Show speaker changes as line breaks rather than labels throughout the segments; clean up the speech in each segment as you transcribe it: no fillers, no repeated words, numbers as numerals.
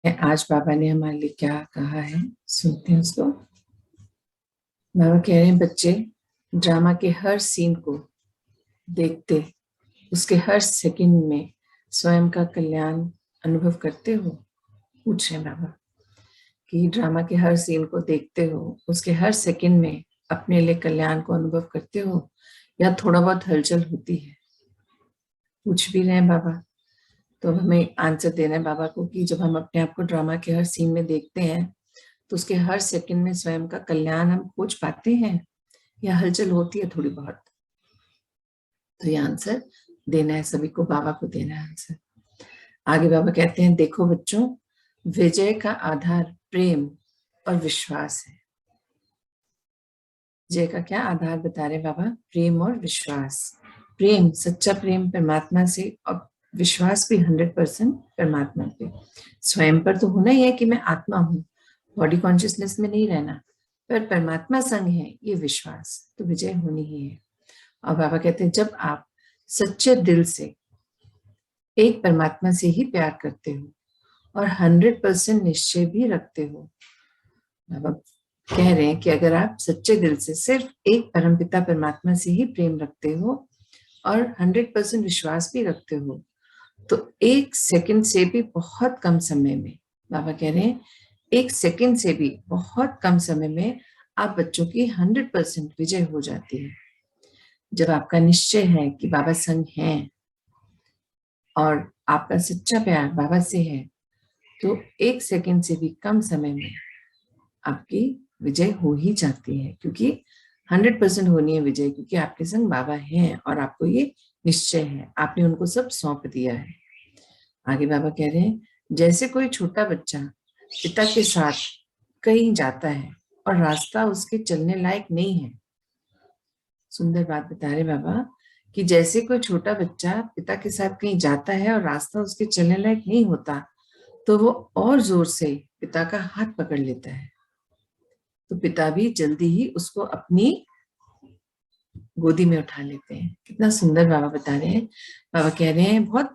आज बाबा ने हमारे लिए क्या कहा है, सुनते हैं उसको। बाबा कह रहे हैं, बच्चे ड्रामा के हर सीन को देखते उसके हर सेकंड में स्वयं का कल्याण अनुभव करते हो। पूछ रहे हैं बाबा कि ड्रामा के हर सीन को देखते हो, उसके हर सेकंड में अपने लिए कल्याण को अनुभव करते हो या थोड़ा बहुत हलचल होती है। पूछ भी रहे हैं बाबा, तो हमें आंसर देना है बाबा को कि जब हम अपने आप को ड्रामा के हर सीन में देखते हैं तो उसके हर सेकंड में स्वयं का कल्याण हम खोज पाते हैं या हलचल होती है थोड़ी बहुत। तो ये आंसर देना है, सभी को बाबा को देना है आंसर। आगे बाबा कहते हैं, देखो बच्चों, विजय का आधार प्रेम और विश्वास है। विजय का क्या आधार बता रहे बाबा? प्रेम और विश्वास। प्रेम, सच्चा प्रेम परमात्मा से, और विश्वास भी 100% परमात्मा पे। स्वयं पर तो होना ही है कि मैं आत्मा हूँ, बॉडी कॉन्शियसनेस में नहीं रहना, पर परमात्मा संग है ये विश्वास, तो विजय होनी ही है। और बाबा कहते हैं, जब आप सच्चे दिल से एक परमात्मा से ही प्यार करते हो और 100% निश्चय भी रखते हो। बाबा कह रहे हैं कि अगर आप सच्चे दिल से सिर्फ एक परमपिता परमात्मा से ही प्रेम रखते हो और 100% विश्वास भी रखते हो, तो एक सेकंड से भी बहुत कम समय में, बाबा कह रहे हैं, एक सेकंड से भी बहुत कम समय में आप बच्चों की 100% विजय हो जाती है। जब आपका निश्चय है कि बाबा संग हैं और आपका सच्चा प्यार बाबा से है, तो एक सेकंड से भी कम समय में आपकी विजय हो ही जाती है, क्योंकि 100% होनी है विजय, क्योंकि आपके संग बाबा हैं और आपको ये निश्चय है, आपने उनको सब सौंप दिया है। आगे बाबा कह रहे हैं, जैसे कोई छोटा बच्चा पिता के साथ कहीं जाता है और रास्ता उसके चलने लायक नहीं है। सुंदर बात बता रहे बाबा कि जैसे कोई छोटा बच्चा पिता के साथ कहीं जाता है और रास्ता उसके चलने लायक नहीं होता, तो वो और जोर से पिता का हाथ पकड़ लेता है, तो पिता भी जल्दी ही उसको अपनी गोदी में उठा लेते हैं। कितना सुंदर बाबा बता रहे हैं। बाबा कह रहे हैं, बहुत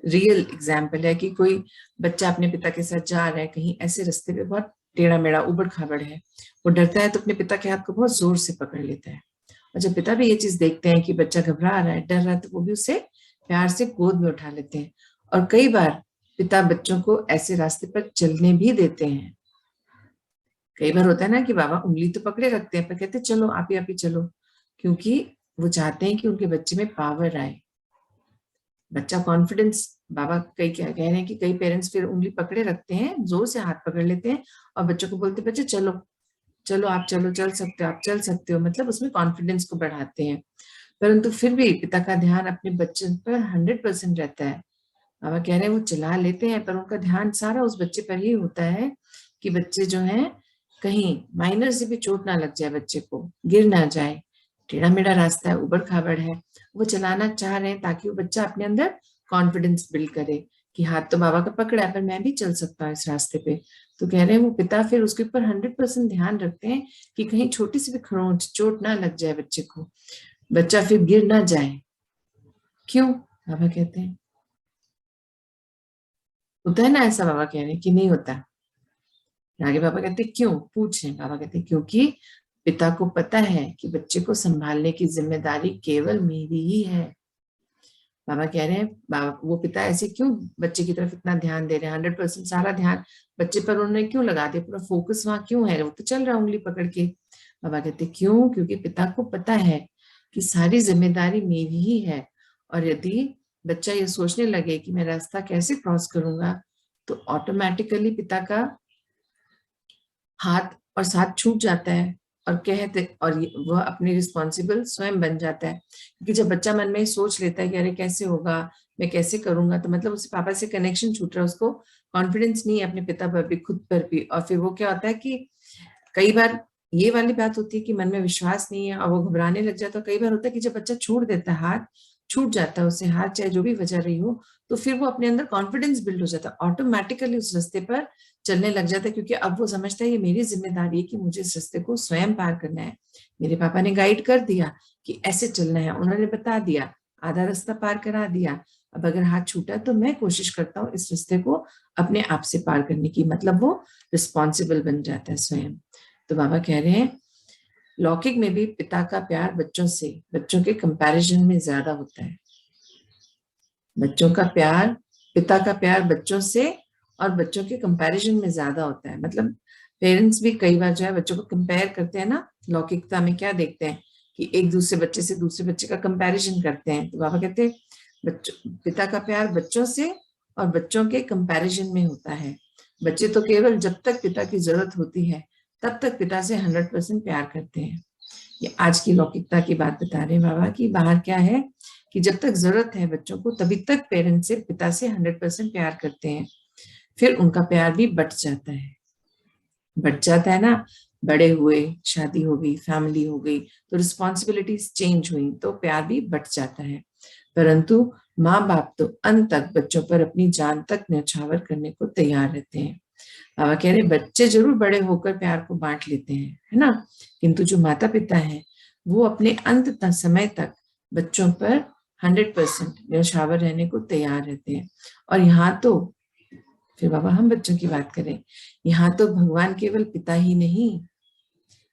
रियल एग्जाम्पल है कि कोई बच्चा अपने पिता के साथ जा रहा है कहीं ऐसे रास्ते पे, बहुत टेढ़ा मेढ़ा उबड़ खाबड़ है, वो डरता है तो अपने पिता के हाथ को बहुत जोर से पकड़ लेता है। और जब पिता भी ये चीज देखते हैं कि बच्चा घबरा रहा है, डर रहा है, तो वो भी उसे प्यार से गोद में उठा लेते हैं। और कई बार पिता बच्चों को ऐसे रास्ते पर चलने भी देते हैं। कई बार होता है ना कि बाबा उंगली तो पकड़े रखते हैं पर कहते चलो आप ही चलो, क्योंकि वो चाहते हैं कि उनके बच्चे में पावर आए, बच्चा कॉन्फिडेंस। बाबा कई क्या कह रहे हैं कि कई पेरेंट्स फिर उंगली पकड़े रखते हैं, जोर से हाथ पकड़ लेते हैं और बच्चों को बोलते बच्चे चलो चलो आप चलो, चल सकते हो आप, चल सकते हो, मतलब उसमें कॉन्फिडेंस को बढ़ाते हैं। परंतु फिर भी पिता का ध्यान अपने बच्चे पर 100% रहता है। बाबा कह रहे हैं वो चला लेते हैं पर उनका ध्यान सारा उस बच्चे पर ही होता है कि बच्चे जो है कहीं माइनर से भी चोट ना लग जाए, बच्चे को गिर ना जाए। टेढ़ा मेढ़ा रास्ता है, उबड़ खाबड़ है, वो चलाना चाह रहे हैं ताकि वो बच्चा अपने अंदर कॉन्फिडेंस बिल्ड करे कि हाथ तो बाबा का पकड़ा है पर मैं भी चल सकता हूँ इस रास्ते पे। तो कह रहे हैं वो पिता फिर उसके ऊपर 100% ध्यान रखते हैं कि कहीं छोटी सी भी खरोंच चोट ना लग जाए बच्चे को, बच्चा फिर गिर ना जाए। क्यों? बाबा कहते हैं होता है ना ऐसा, बाबा कह रहे हैं कि नहीं होता। आगे बाबा कहते हैं क्यों, पूछे बाबा कहते हैं क्योंकि पिता को पता है कि बच्चे को संभालने की जिम्मेदारी केवल मेरी ही है। बाबा कह रहे हैं, बाबा वो पिता ऐसे क्यों बच्चे की तरफ इतना ध्यान दे रहे हैं, 100% सारा ध्यान बच्चे पर उन्होंने क्यों लगा दिया, पूरा फोकस वहां क्यों है, वो तो चल रहा है उंगली पकड़ के। बाबा कहते क्यों, क्योंकि पिता को पता है कि सारी जिम्मेदारी मेरी ही है, और यदि बच्चा ये सोचने लगे कि मैं रास्ता कैसे क्रॉस करूंगा, तो ऑटोमेटिकली पिता का हाथ और साथ छूट जाता है और कहते, और वह अपनी रिस्पॉन्सिबल स्वयं बन जाता है। क्योंकि जब बच्चा मन में सोच लेता है कि अरे कैसे होगा, मैं कैसे करूंगा, तो मतलब उससे पापा से कनेक्शन छूट रहा है, उसको कॉन्फिडेंस नहीं है अपने पिता पर भी, खुद पर भी। और फिर वो क्या होता है कि कई बार ये वाली बात होती है कि मन में विश्वास नहीं है और वो घबराने लग जाता है। कई बार होता है कि जब बच्चा छोड़ देता है, हाथ छूट जाता है उससे, हाथ चाहे जो भी वजह रही हो, तो फिर वो अपने अंदर कॉन्फिडेंस बिल्ड हो जाता है, ऑटोमेटिकली उस रास्ते पर चलने लग जाता है, क्योंकि अब वो समझता है ये मेरी जिम्मेदारी है कि मुझे इस रास्ते को स्वयं पार करना है। मेरे पापा ने गाइड कर दिया कि ऐसे चलना है, उन्होंने बता दिया, आधा रास्ता पार करा दिया, अब अगर हाथ छूटा तो मैं कोशिश करता हूँ इस रिश्ते को अपने आप से पार करने की, मतलब वो रिस्पॉन्सिबल बन जाता है स्वयं। तो बाबा कह रहे हैं लौकिक में भी पिता का प्यार बच्चों से बच्चों के कंपैरिजन में ज्यादा होता है। बच्चों का प्यार, पिता का प्यार बच्चों से और बच्चों के कंपैरिजन में ज्यादा होता है। मतलब पेरेंट्स भी कई बार जो है बच्चों को कंपेयर करते हैं ना, लौकिकता में क्या देखते हैं कि एक दूसरे बच्चे से दूसरे बच्चे का कंपैरिजन करते हैं। तो बाबा कहते हैं बच्चों, पिता का प्यार बच्चों से और बच्चों के कंपैरिजन में होता है। बच्चे तो केवल जब तक पिता की जरूरत होती है तब तक पिता से 100% प्यार करते हैं। ये आज की लौकिकता की बात बता रहे हैं बाबा की। बाहर क्या है कि जब तक जरूरत है बच्चों को तभी तक पेरेंट्स से पिता से 100% प्यार करते हैं, फिर उनका प्यार भी बढ़ जाता है ना। बड़े हुए, शादी हो गई, फैमिली हो गई, तो रिस्पॉन्सिबिलिटीज चेंज हुई तो प्यार भी बढ़ जाता है। परंतु माँ बाप तो अंत तक बच्चों पर अपनी जान तक न्यौछावर करने को तैयार रहते हैं। बाबा कह रहे बच्चे जरूर बड़े होकर प्यार को बांट लेते हैं, है ना, किंतु जो माता पिता है वो अपने अंत तक समय तक बच्चों पर 100% न्यौछावर रहने को तैयार रहते हैं। और यहाँ तो फिर बाबा हम बच्चों की बात करें, यहाँ तो भगवान केवल पिता ही नहीं,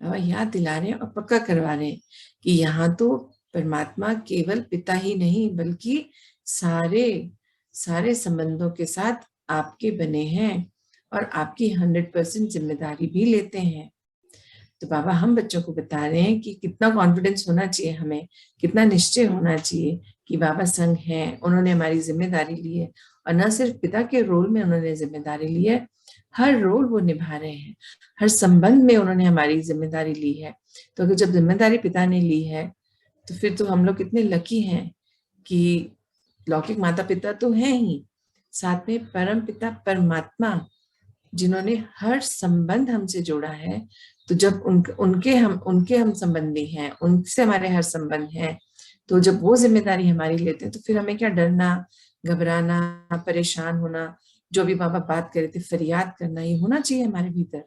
बाबा याद दिला रहे हैं और पक्का करवा रहे हैं कि यहाँ तो परमात्मा केवल पिता ही नहीं बल्कि सारे सारे संबंधों के साथ आपके बने हैं और आपकी 100% जिम्मेदारी भी लेते हैं। तो बाबा हम बच्चों को बता रहे हैं कि कितना कॉन्फिडेंस होना चाहिए हमें, कितना निश्चय होना चाहिए कि बाबा संग हैं, उन्होंने हमारी जिम्मेदारी ली है। और न सिर्फ पिता के रोल में उन्होंने जिम्मेदारी ली है, हर रोल वो निभा रहे हैं, हर संबंध में उन्होंने हमारी जिम्मेदारी ली है। तो अगर जब जिम्मेदारी पिता ने ली है तो फिर तो हम लोग कितने लकी हैं कि लौकिक माता पिता तो हैं ही, साथ में परम पिता परमात्मा जिन्होंने हर संबंध हमसे जोड़ा है। तो जब उनके हम संबंधी हैं, उनसे हमारे हर संबंध हैं, तो जब वो जिम्मेदारी हमारी लेते हैं तो फिर हमें क्या डरना, घबराना, परेशान होना, जो भी बाबा बात कर रहे थे फरियाद करना, ये होना चाहिए हमारे भीतर?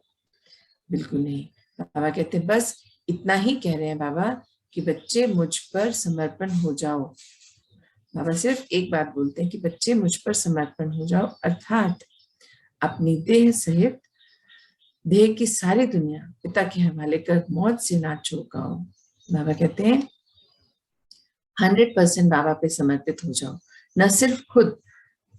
बिल्कुल नहीं। बाबा कहते हैं बस इतना ही कह रहे हैं बाबा कि बच्चे मुझ पर समर्पण हो जाओ। बाबा सिर्फ एक बात बोलते हैं कि बच्चे मुझ पर समर्पण हो जाओ, अर्थात अपनी देह सहित देह की सारी दुनिया पिता के हवाले कर मौत से ना चौंकाओ। बाबा कहते हैं 100% बाबा पे समर्पित हो जाओ। न सिर्फ खुद,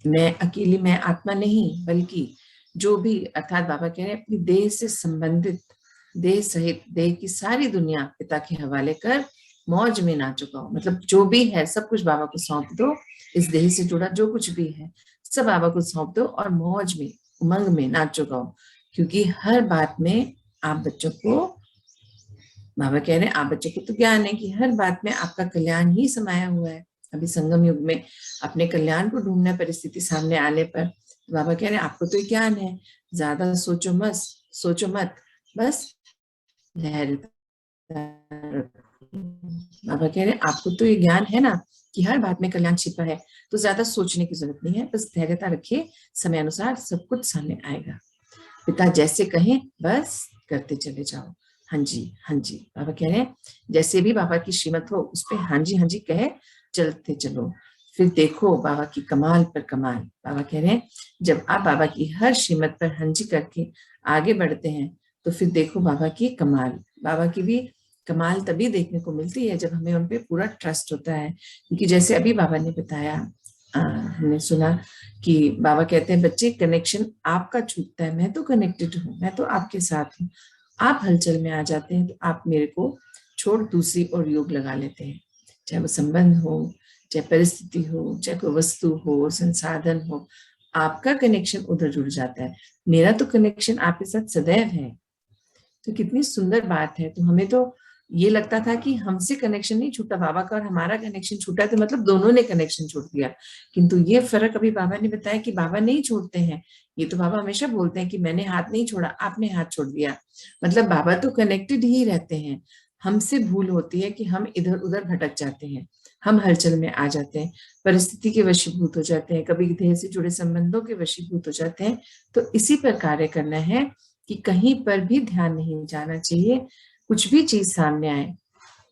मैं अकेली, मैं आत्मा नहीं, बल्कि जो भी, अर्थात बाबा कह रहे हैं अपनी देह से संबंधित, देह सहित देह की सारी दुनिया पिता के हवाले कर मौज में ना चुकाओ। मतलब जो भी है सब कुछ बाबा को सौंप दो, इस देह से जुड़ा जो कुछ भी है सब बाबा को सौंप दो और मौज में, उमंग में नाच चुकाओ। क्योंकि हर बात में आप बच्चों को, बाबा कह रहे हैं आप बच्चों को तो ज्ञान है कि हर बात में आपका कल्याण ही समाया हुआ है। अभी संगम युग में अपने कल्याण को ढूंढना परिस्थिति सामने आने पर बाबा कह रहे हैं आपको तो ज्ञान है, ज्यादा सोचो मत, बस लहर। बाबा कह रहे हैं आपको तो ये ज्ञान है ना कि हर बात में कल्याण छिपा है, तो ज्यादा सोचने की जरूरत नहीं है, बस धैर्यता रखिए, समय अनुसार सब कुछ सामने आएगा। पिता जैसे कहें बस करते चले जाओ। हाँ जी हाँ जी, बाबा कह रहे हैं जैसे भी बाबा की श्रीमत हो उस पर हाँ जी कहे चलते चलो, फिर देखो बाबा की कमाल पर कमाल। बाबा कह रहे हैं जब आप बाबा की हर श्रीमत पर हाँ जी करके आगे बढ़ते हैं तो फिर देखो बाबा की कमाल। बाबा की भी कमाल तभी देखने को मिलती है जब हमें उन पे पूरा ट्रस्ट होता है। क्योंकि जैसे अभी बाबा ने बताया, हमने सुना कि बाबा कहते हैं बच्चे कनेक्शन आपका छूटता है, मैं तो कनेक्टेड हूँ, मैं तो आपके साथ हूँ, आप हलचल में आ जाते हैं तो आप मेरे को छोड़ दूसरी और योग लगा लेते हैं। चाहे वो संबंध हो, चाहे परिस्थिति हो, चाहे कोई वस्तु हो, संसाधन हो, आपका कनेक्शन उधर जुड़ जाता है, मेरा तो कनेक्शन आपके साथ सदैव है। तो कितनी सुंदर बात है। तो हमें तो ये लगता था कि हमसे कनेक्शन नहीं छूटा, बाबा का और हमारा कनेक्शन छूटा, तो मतलब दोनों ने कनेक्शन छोड़ दिया। किंतु ये फर्क अभी बाबा ने बताया कि बाबा नहीं छोड़ते हैं। ये तो बाबा हमेशा बोलते हैं कि मैंने हाथ नहीं छोड़ा, आपने हाथ छोड़ दिया। मतलब बाबा तो कनेक्टेड ही रहते हैं, हमसे भूल होती है कि हम इधर उधर भटक जाते हैं, हम हलचल में आ जाते हैं, परिस्थिति के वशीभूत हो जाते हैं, कभी देह से जुड़े संबंधों के वशीभूत हो जाते हैं। तो इसी पर कार्य करना है कि कहीं पर भी ध्यान नहीं जाना चाहिए। कुछ भी चीज सामने आए,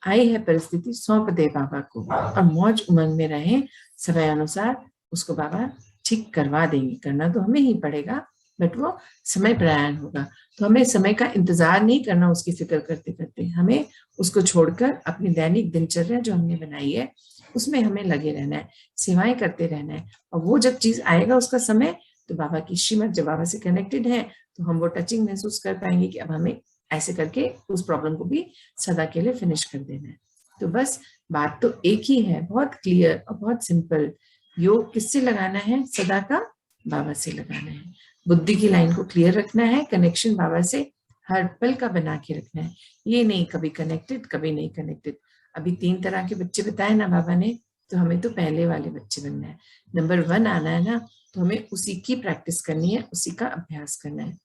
आई है परिस्थिति, सौंप दे बाबा को और मौज उमंग में रहें, समय अनुसार उसको बाबा ठीक करवा देंगे। करना तो हमें ही पड़ेगा, बट वो समय प्रयाण होगा। तो हमें समय का इंतजार नहीं करना उसकी फिक्र करते करते, हमें उसको छोड़कर अपनी दैनिक दिनचर्या जो हमने बनाई है उसमें हमें लगे रहना है, सेवाएं करते रहना है। और वो जब चीज आएगा उसका समय, तो बाबा की श्रीमत जब बाबा से कनेक्टेड है तो हम वो टचिंग महसूस कर पाएंगे कि अब हमें ऐसे करके उस प्रॉब्लम को भी सदा के लिए फिनिश कर देना है। तो बस बात तो एक ही है, बहुत क्लियर और बहुत सिंपल। योग किससे लगाना है? सदा का बाबा से लगाना है। बुद्धि की लाइन को क्लियर रखना है, कनेक्शन बाबा से हर पल का बना के रखना है। ये नहीं कभी कनेक्टेड कभी नहीं कनेक्टेड। अभी 3 तरह के बच्चे बताए ना बाबा ने, तो हमें तो पहले वाले बच्चे बनना है, नंबर 1 आना है ना। तो हमें उसी की प्रैक्टिस करनी है, उसी का अभ्यास करना है।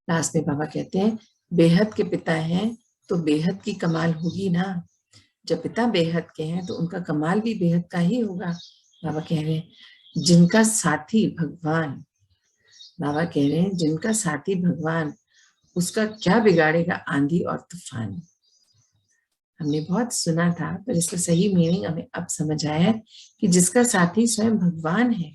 लास्ट में बाबा कहते हैं बेहद के पिता हैं तो बेहद की कमाल होगी ना। जब पिता बेहद के हैं तो उनका कमाल भी बेहद का ही होगा। बाबा कह रहे हैं जिनका साथी भगवान, बाबा कह रहे हैं जिनका साथी भगवान, उसका क्या बिगाड़ेगा आंधी और तूफान। हमने बहुत सुना था, पर इसका सही मीनिंग हमें अब समझ आया कि जिसका साथी स्वयं भगवान है,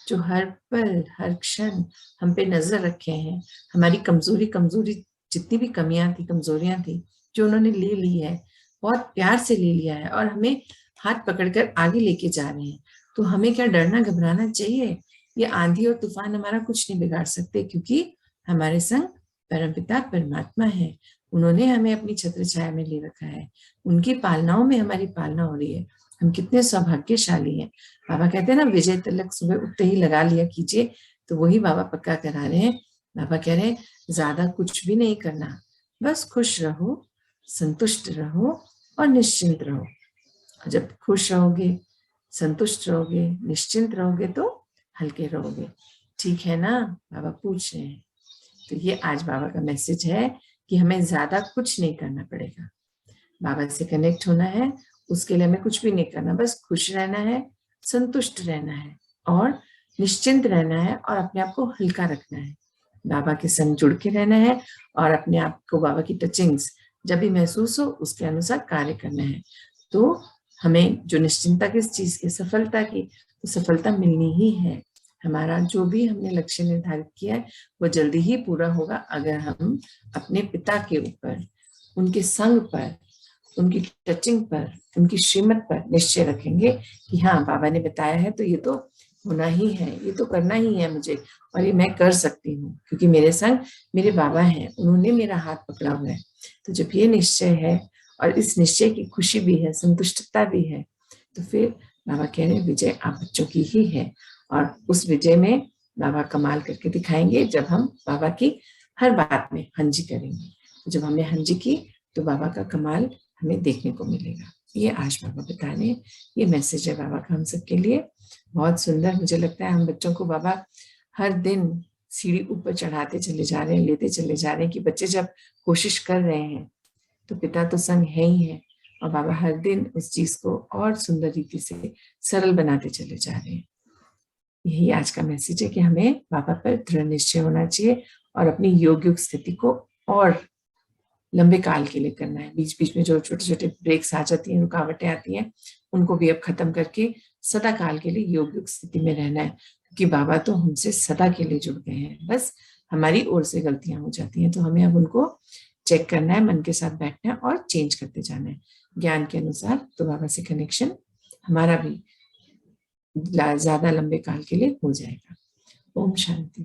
जो हर पल हर क्षण हम पे नजर रखे हैं, हमारी कमजोरी कमजोरी जितनी भी कमियां थी कमजोरियां थी जो उन्होंने ले ली है, बहुत प्यार से ले लिया है और हमें हाथ पकड़कर आगे लेके जा रहे हैं। तो हमें क्या डरना घबराना चाहिए? ये आंधी और तूफान हमारा कुछ नहीं बिगाड़ सकते, क्योंकि हमारे संग परमपिता परमात्मा है। उन्होंने हमें अपनी छत्र छाया में ले रखा है, उनकी पालनाओं में हमारी पालना हो रही है। हम कितने सौभाग्यशाली हैं। बाबा कहते हैं ना विजय तिलक सुबह उठते ही लगा लिया कीजिए, तो वही बाबा पक्का करा रहे हैं। बाबा कह रहे हैं ज्यादा कुछ भी नहीं करना, बस खुश रहो, संतुष्ट रहो और निश्चिंत रहो। जब खुश रहोगे, संतुष्ट रहोगे, निश्चिंत रहोगे तो हल्के रहोगे। ठीक है ना? बाबा पूछ रहे हैं। तो ये आज बाबा का मैसेज है कि हमें ज्यादा कुछ नहीं करना पड़ेगा। बाबा से कनेक्ट होना है, उसके लिए हमें कुछ भी नहीं करना, बस खुश रहना है, संतुष्ट रहना है और निश्चिंत रहना है और अपने आप को हल्का रखना है। बाबा के संग जुड़ के रहना है और अपने आप को बाबा की टचिंग्स जब भी महसूस हो उसके अनुसार कार्य करना है। तो हमें जो निश्चिंता किस चीज की, सफलता की, तो सफलता मिलनी ही है। हमारा जो भी हमने लक्ष्य निर्धारित किया है वो जल्दी ही पूरा होगा, अगर हम अपने पिता के ऊपर, उनके संग पर, उनकी टचिंग पर, उनकी श्रीमत पर निश्चय रखेंगे कि हाँ बाबा ने बताया है तो ये तो होना ही है, ये तो करना ही है मुझे, और ये मैं कर सकती हूँ क्योंकि मेरे संग मेरे बाबा हैं, उन्होंने मेरा हाथ पकड़ा हुआ है। तो जब ये निश्चय है और इस निश्चय की खुशी भी है, संतुष्टता भी है, तो फिर बाबा कह रहे हैं विजय आप बच्चों की ही है। और उस विजय में बाबा कमाल करके दिखाएंगे जब हम बाबा की हर बात में हाँ जी करेंगे। तो जब हमने हाँ जी की तो बाबा का कमाल हमें देखने को मिलेगा। ये आज बाबा बता रहे हैं, ये मैसेज है बाबा का हम सबके लिए। बहुत सुंदर मुझे लगता है हम बच्चों को बाबा हर दिन सीढ़ी ऊपर चढ़ाते चले जा रहे हैं, लेते चले जा रहे हैं कि बच्चे जब कोशिश कर रहे हैं तो पिता तो संग है ही है, और बाबा हर दिन उस चीज को और सुंदर रीति से सरल बनाते चले जा रहे हैं। यही आज का मैसेज है कि हमें बाबा पर दृढ़ निश्चय होना चाहिए और अपनी योग स्थिति को और लंबे काल के लिए करना है। बीच बीच में जो छोटे छोटे ब्रेक्स आ जाती हैं, रुकावटें आती हैं, उनको भी अब खत्म करके सदा काल के लिए योग स्थिति में रहना है, क्योंकि बाबा तो हमसे सदा के लिए जुड़ गए हैं। बस हमारी ओर से गलतियां हो जाती हैं तो हमें अब उनको चेक करना है, मन के साथ बैठना है और चेंज करते जाना है ज्ञान के अनुसार। तो बाबा से कनेक्शन हमारा भी ज्यादा लंबे काल के लिए हो जाएगा। ओम शांति।